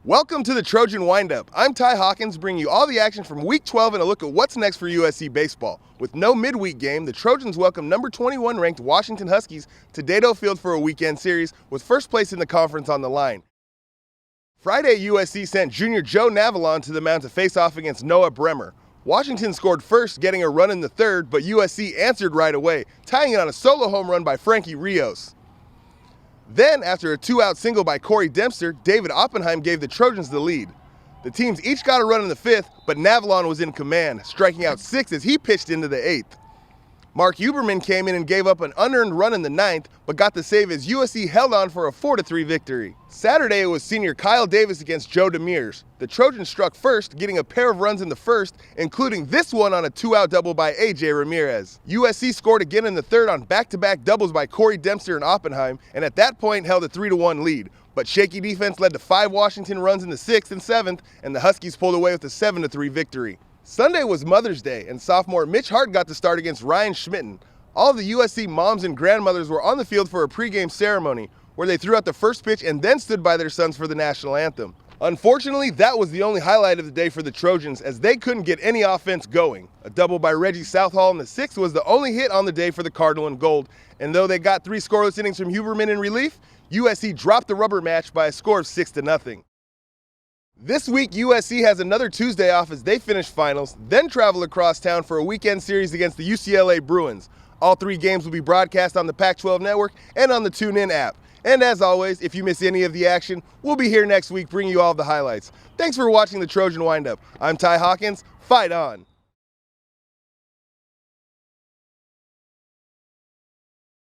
Welcome to the Trojan Windup. I'm Ty Hawkins, bringing you all the action from Week 12 and a look at what's next for USC baseball. With no midweek game, the Trojans welcome number 21 ranked Washington Huskies to Dedeaux Field for a weekend series with first place in the conference on the line. Friday, USC sent junior Joe Navalon to the mound to face off against Noah Bremer. Washington scored first, getting a run in the third, but USC answered right away, tying it on a solo home run by Frankie Rios. Then, after a two-out single by Corey Dempster, David Oppenheim gave the Trojans the lead. The teams each got a run in the fifth, but Navalon was in command, striking out 6 as he pitched into the 8th. Mark Huberman came in and gave up an unearned run in the 9th, but got the save as USC held on for a 4-3 victory. Saturday, it was senior Kyle Davis against Joe Demers. The Trojans struck first, getting a pair of runs in the first, including this one on a two-out double by A.J. Ramirez. USC scored again in the third on back-to-back doubles by Corey Dempster and Oppenheim, and at that point held a 3-1 lead. But shaky defense led to 5 Washington runs in the 6th and 7th, and the Huskies pulled away with a 7-3 victory. Sunday was Mother's Day, and sophomore Mitch Hart got to start against Ryan Schmitten. All the USC moms and grandmothers were on the field for a pregame ceremony, where they threw out the first pitch and then stood by their sons for the national anthem. Unfortunately, that was the only highlight of the day for the Trojans, as they couldn't get any offense going. A double by Reggie Southall in the 6th was the only hit on the day for the Cardinal and Gold, and though they got 3 scoreless innings from Huberman in relief, USC dropped the rubber match by a score of 6-0. This week, USC has another Tuesday off as they finish finals, then travel across town for a weekend series against the UCLA Bruins. All 3 games will be broadcast on the Pac-12 network and on the TuneIn app. And as always, if you miss any of the action, we'll be here next week bringing you all of the highlights. Thanks for watching the Trojan Windup. I'm Ty Hawkins. Fight on!